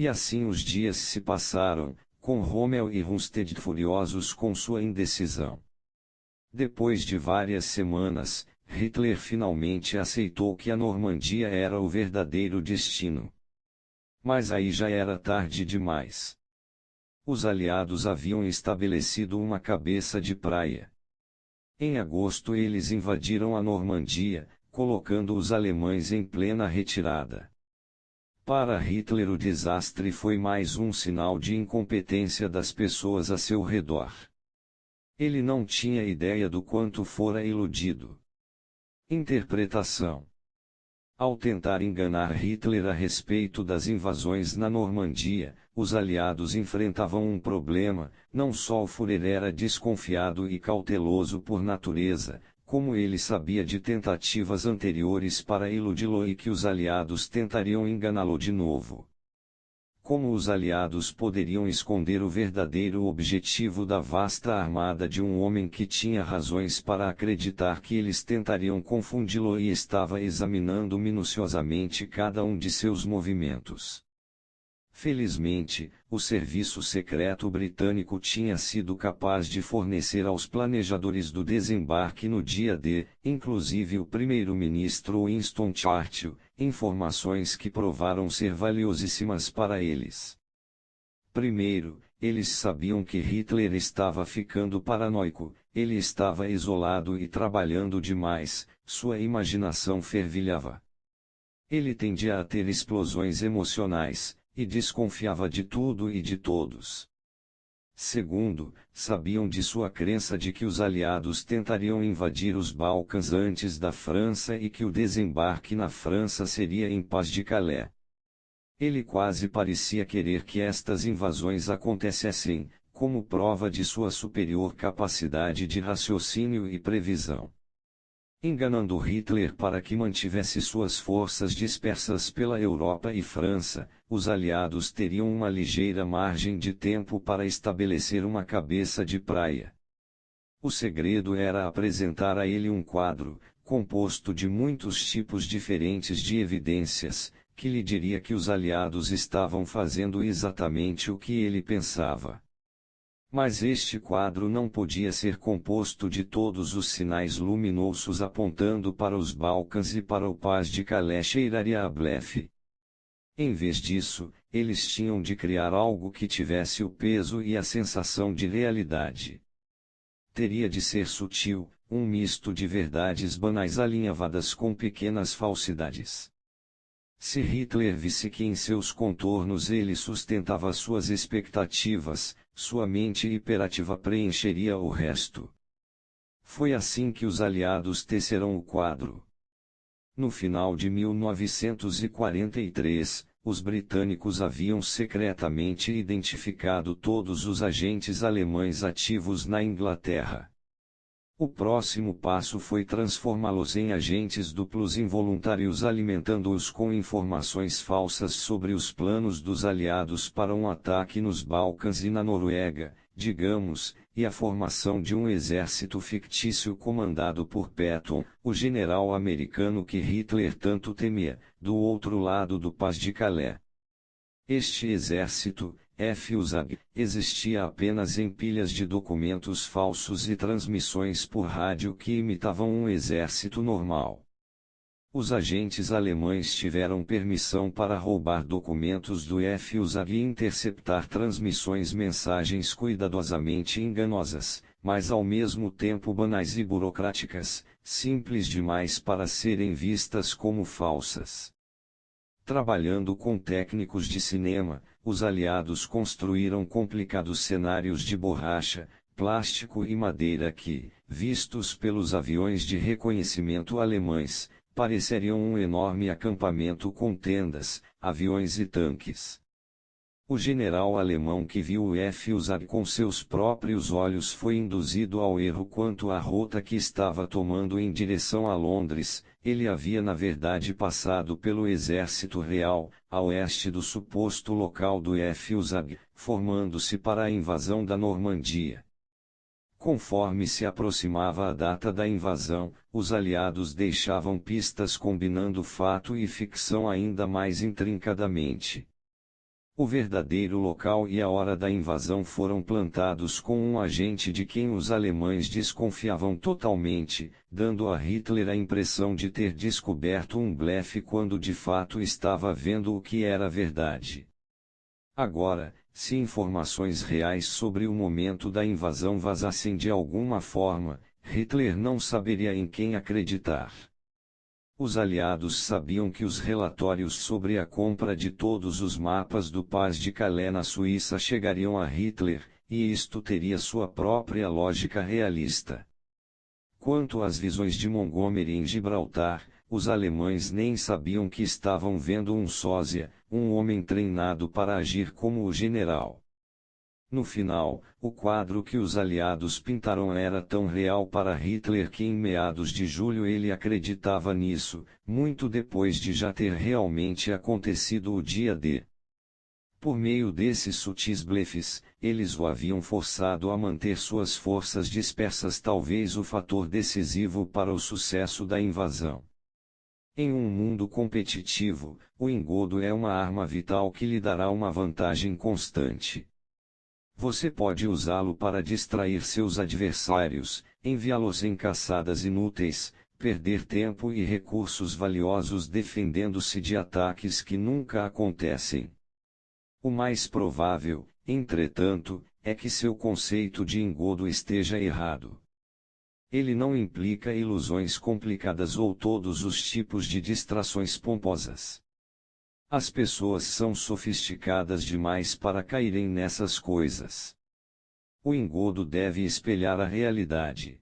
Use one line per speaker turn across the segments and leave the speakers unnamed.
E assim os dias se passaram, com Rommel e Rundstedt furiosos com sua indecisão. Depois de várias semanas, Hitler finalmente aceitou que a Normandia era o verdadeiro destino. Mas aí já era tarde demais. Os aliados haviam estabelecido uma cabeça de praia. Em agosto eles invadiram a Normandia, colocando os alemães em plena retirada. Para Hitler o desastre foi mais um sinal de incompetência das pessoas a seu redor. Ele não tinha ideia do quanto fora iludido. Interpretação. Ao tentar enganar Hitler a respeito das invasões na Normandia, os aliados enfrentavam um problema. Não só o Führer era desconfiado e cauteloso por natureza, como ele sabia de tentativas anteriores para iludi-lo e que os aliados tentariam enganá-lo de novo. Como os aliados poderiam esconder o verdadeiro objetivo da vasta armada de um homem que tinha razões para acreditar que eles tentariam confundi-lo e estava examinando minuciosamente cada um de seus movimentos? Felizmente, o serviço secreto britânico tinha sido capaz de fornecer aos planejadores do desembarque no dia D, inclusive o primeiro-ministro Winston Churchill, informações que provaram ser valiosíssimas para eles. Primeiro, eles sabiam que Hitler estava ficando paranoico, ele estava isolado e trabalhando demais, sua imaginação fervilhava. Ele tendia a ter explosões emocionais, e desconfiava de tudo e de todos. Segundo, sabiam de sua crença de que os aliados tentariam invadir os Balcãs antes da França e que o desembarque na França seria em Paz de Calais. Ele quase parecia querer que estas invasões acontecessem, como prova de sua superior capacidade de raciocínio e previsão. Enganando Hitler para que mantivesse suas forças dispersas pela Europa e França, os aliados teriam uma ligeira margem de tempo para estabelecer uma cabeça de praia. O segredo era apresentar a ele um quadro, composto de muitos tipos diferentes de evidências, que lhe diria que os aliados estavam fazendo exatamente o que ele pensava. Mas este quadro não podia ser composto de todos os sinais luminosos apontando para os Balcãs e para o Paz de Calais cheiraria a blefe. Em vez disso, eles tinham de criar algo que tivesse o peso e a sensação de realidade. Teria de ser sutil, um misto de verdades banais alinhavadas com pequenas falsidades. Se Hitler visse que em seus contornos ele sustentava suas expectativas, sua mente hiperativa preencheria o resto. Foi assim que os aliados teceram o quadro. No final de 1943, os britânicos haviam secretamente identificado todos os agentes alemães ativos na Inglaterra. O próximo passo foi transformá-los em agentes duplos involuntários, alimentando-os com informações falsas sobre os planos dos aliados para um ataque nos Balcãs e na Noruega, digamos, e a formação de um exército fictício comandado por Patton, o general americano que Hitler tanto temia, do outro lado do Paz de Calais. Este exército, FUSAG, existia apenas em pilhas de documentos falsos e transmissões por rádio que imitavam um exército normal. Os agentes alemães tiveram permissão para roubar documentos do FUSAG e interceptar transmissões mensagens cuidadosamente enganosas, mas ao mesmo tempo banais e burocráticas, simples demais para serem vistas como falsas. Trabalhando com técnicos de cinema, os aliados construíram complicados cenários de borracha, plástico e madeira que, vistos pelos aviões de reconhecimento alemães, pareceriam um enorme acampamento com tendas, aviões e tanques. O general alemão que viu o FUSAG com seus próprios olhos foi induzido ao erro quanto à rota que estava tomando em direção a Londres. Ele havia na verdade passado pelo exército real, a oeste do suposto local do FUSAG, formando-se para a invasão da Normandia. Conforme se aproximava a data da invasão, os aliados deixavam pistas combinando fato e ficção ainda mais intrincadamente. O verdadeiro local e a hora da invasão foram plantados com um agente de quem os alemães desconfiavam totalmente, dando a Hitler a impressão de ter descoberto um blefe quando de fato estava vendo o que era verdade. Agora, se informações reais sobre o momento da invasão vazassem de alguma forma, Hitler não saberia em quem acreditar. Os aliados sabiam que os relatórios sobre a compra de todos os mapas do Pas de Calais na Suíça chegariam a Hitler, e isto teria sua própria lógica realista. Quanto às visões de Montgomery em Gibraltar, os alemães nem sabiam que estavam vendo um sósia, um homem treinado para agir como o general. No final, o quadro que os aliados pintaram era tão real para Hitler que em meados de julho ele acreditava nisso, muito depois de já ter realmente acontecido o dia D. Por meio desses sutis blefes, eles o haviam forçado a manter suas forças dispersas, talvez o fator decisivo para o sucesso da invasão. Em um mundo competitivo, o engodo é uma arma vital que lhe dará uma vantagem constante. Você pode usá-lo para distrair seus adversários, enviá-los em caçadas inúteis, perder tempo e recursos valiosos defendendo-se de ataques que nunca acontecem. O mais provável, entretanto, é que seu conceito de engodo esteja errado. Ele não implica ilusões complicadas ou todos os tipos de distrações pomposas. As pessoas são sofisticadas demais para caírem nessas coisas. O engodo deve espelhar a realidade.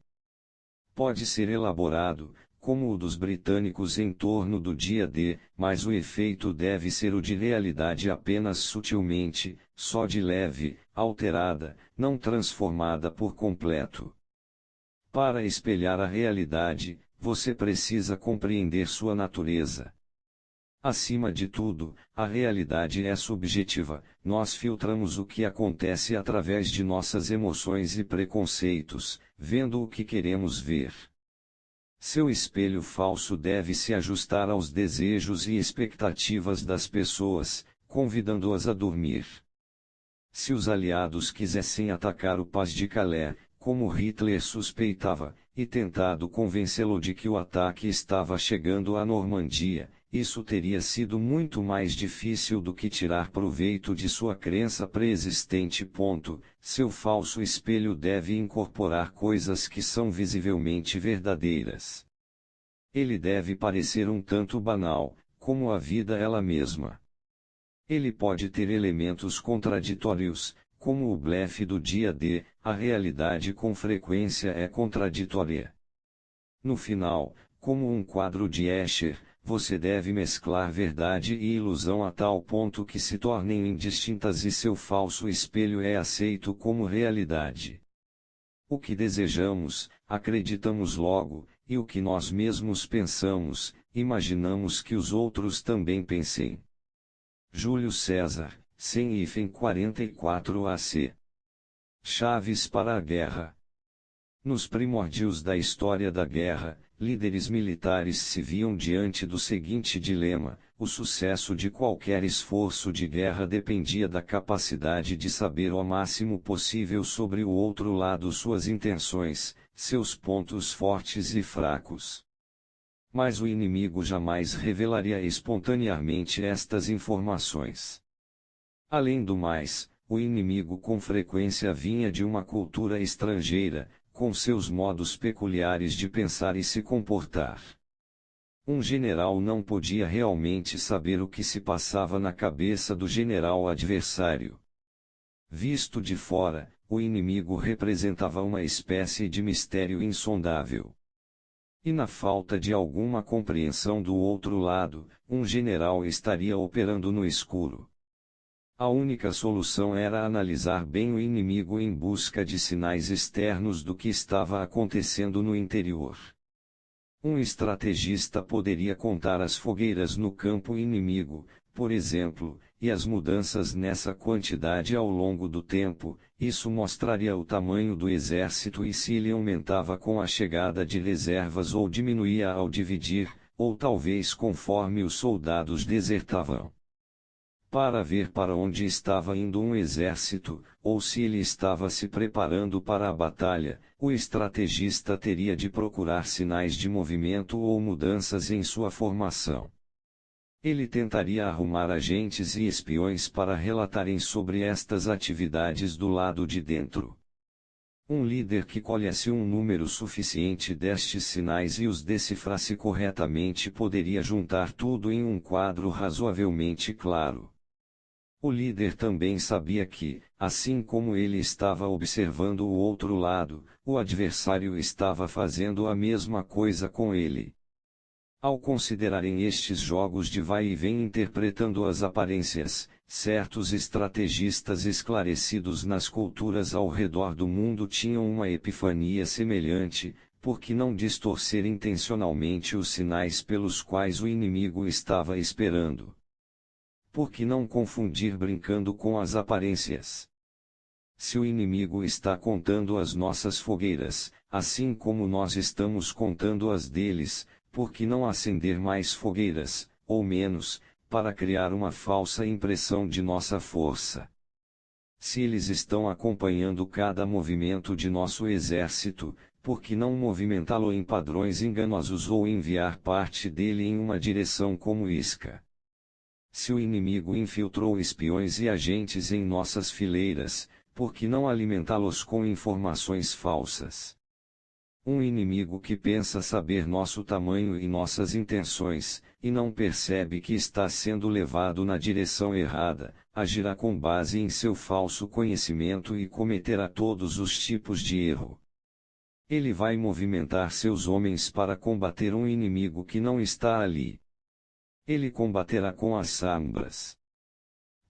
Pode ser elaborado, como o dos britânicos em torno do dia D, mas o efeito deve ser o de realidade apenas sutilmente, só de leve, alterada, não transformada por completo. Para espelhar a realidade, você precisa compreender sua natureza. Acima de tudo, a realidade é subjetiva, nós filtramos o que acontece através de nossas emoções e preconceitos, vendo o que queremos ver. Seu espelho falso deve se ajustar aos desejos e expectativas das pessoas, convidando-as a dormir. Se os aliados quisessem atacar o Pas de Calais, como Hitler suspeitava, e tentado convencê-lo de que o ataque estava chegando à Normandia, isso teria sido muito mais difícil do que tirar proveito de sua crença pré-existente. Seu falso espelho deve incorporar coisas que são visivelmente verdadeiras. Ele deve parecer um tanto banal, como a vida ela mesma. Ele pode ter elementos contraditórios, como o blefe do dia D, a realidade com frequência é contraditória. No final, como um quadro de Escher, você deve mesclar verdade e ilusão a tal ponto que se tornem indistintas e seu falso espelho é aceito como realidade. O que desejamos, acreditamos logo, e o que nós mesmos pensamos, imaginamos que os outros também pensem. Júlio César, 100-44 AC. Chaves para a guerra. Nos primórdios da história da guerra, líderes militares se viam diante do seguinte dilema: o sucesso de qualquer esforço de guerra dependia da capacidade de saber o máximo possível sobre o outro lado, suas intenções, seus pontos fortes e fracos. Mas o inimigo jamais revelaria espontaneamente estas informações. Além do mais, o inimigo com frequência vinha de uma cultura estrangeira, com seus modos peculiares de pensar e se comportar. Um general não podia realmente saber o que se passava na cabeça do general adversário. Visto de fora, o inimigo representava uma espécie de mistério insondável. E na falta de alguma compreensão do outro lado, um general estaria operando no escuro. A única solução era analisar bem o inimigo em busca de sinais externos do que estava acontecendo no interior. Um estrategista poderia contar as fogueiras no campo inimigo, por exemplo, e as mudanças nessa quantidade ao longo do tempo. Isso mostraria o tamanho do exército e se ele aumentava com a chegada de reservas ou diminuía ao dividir, ou talvez conforme os soldados desertavam. para ver para onde estava indo um exército, ou se ele estava se preparando para a batalha. O estrategista teria de procurar sinais de movimento ou mudanças em sua formação. Ele tentaria arrumar agentes e espiões para relatarem sobre estas atividades do lado de dentro. Um líder que colhesse um número suficiente destes sinais e os decifrasse corretamente poderia juntar tudo em um quadro razoavelmente claro. O líder também sabia que, assim como ele estava observando o outro lado, o adversário estava fazendo a mesma coisa com ele. Ao considerarem estes jogos de vai e vem interpretando as aparências, certos estrategistas esclarecidos nas culturas ao redor do mundo tinham uma epifania semelhante: por que não distorcer intencionalmente os sinais pelos quais o inimigo estava esperando? Por que não confundir brincando com as aparências? Se o inimigo está contando as nossas fogueiras, assim como nós estamos contando as deles, por que não acender mais fogueiras, ou menos, para criar uma falsa impressão de nossa força? Se eles estão acompanhando cada movimento de nosso exército, por que não movimentá-lo em padrões enganosos ou enviar parte dele em uma direção como isca? Se o inimigo infiltrou espiões e agentes em nossas fileiras, por que não alimentá-los com informações falsas? Um inimigo que pensa saber nosso tamanho e nossas intenções, e não percebe que está sendo levado na direção errada, agirá com base em seu falso conhecimento e cometerá todos os tipos de erro. Ele vai movimentar seus homens para combater um inimigo que não está ali. Ele combaterá com as sombras.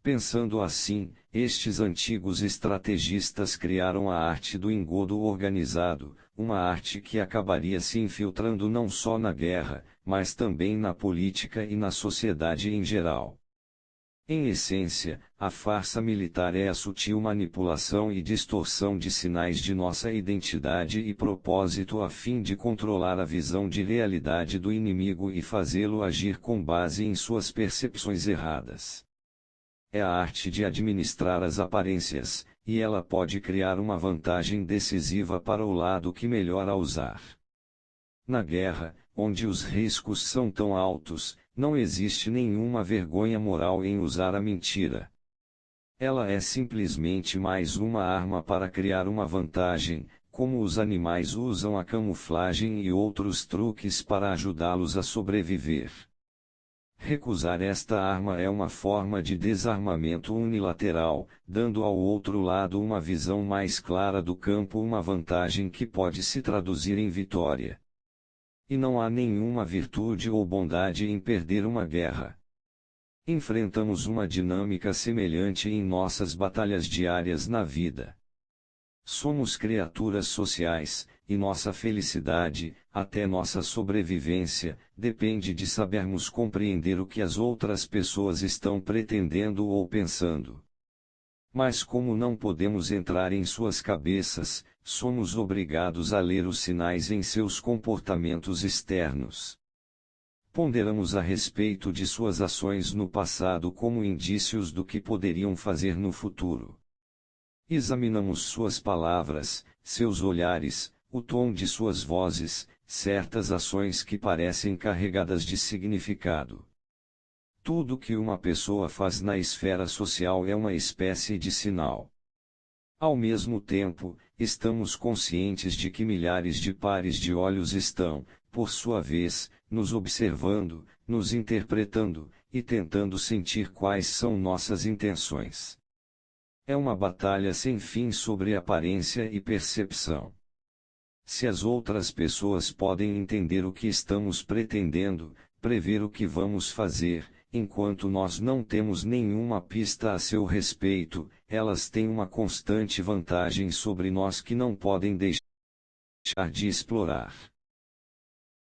Pensando assim, estes antigos estrategistas criaram a arte do engodo organizado, uma arte que acabaria se infiltrando não só na guerra, mas também na política e na sociedade em geral. Em essência, a farsa militar é a sutil manipulação e distorção de sinais de nossa identidade e propósito a fim de controlar a visão de realidade do inimigo e fazê-lo agir com base em suas percepções erradas. É a arte de administrar as aparências, e ela pode criar uma vantagem decisiva para o lado que melhor a usar. Na guerra, onde os riscos são tão altos, não existe nenhuma vergonha moral em usar a mentira. Ela é simplesmente mais uma arma para criar uma vantagem, como os animais usam a camuflagem e outros truques para ajudá-los a sobreviver. Recusar esta arma é uma forma de desarmamento unilateral, dando ao outro lado uma visão mais clara do campo, uma vantagem que pode se traduzir em vitória. E não há nenhuma virtude ou bondade em perder uma guerra. Enfrentamos uma dinâmica semelhante em nossas batalhas diárias na vida. Somos criaturas sociais, e nossa felicidade, até nossa sobrevivência, depende de sabermos compreender o que as outras pessoas estão pretendendo ou pensando. Mas como não podemos entrar em suas cabeças, somos obrigados a ler os sinais em seus comportamentos externos. Ponderamos a respeito de suas ações no passado como indícios do que poderiam fazer no futuro. Examinamos suas palavras, seus olhares, o tom de suas vozes, certas ações que parecem carregadas de significado. Tudo que uma pessoa faz na esfera social é uma espécie de sinal. Ao mesmo tempo, estamos conscientes de que milhares de pares de olhos estão, por sua vez, nos observando, nos interpretando, e tentando sentir quais são nossas intenções. É uma batalha sem fim sobre aparência e percepção. Se as outras pessoas podem entender o que estamos pretendendo, prever o que vamos fazer, enquanto nós não temos nenhuma pista a seu respeito, elas têm uma constante vantagem sobre nós que não podem deixar de explorar.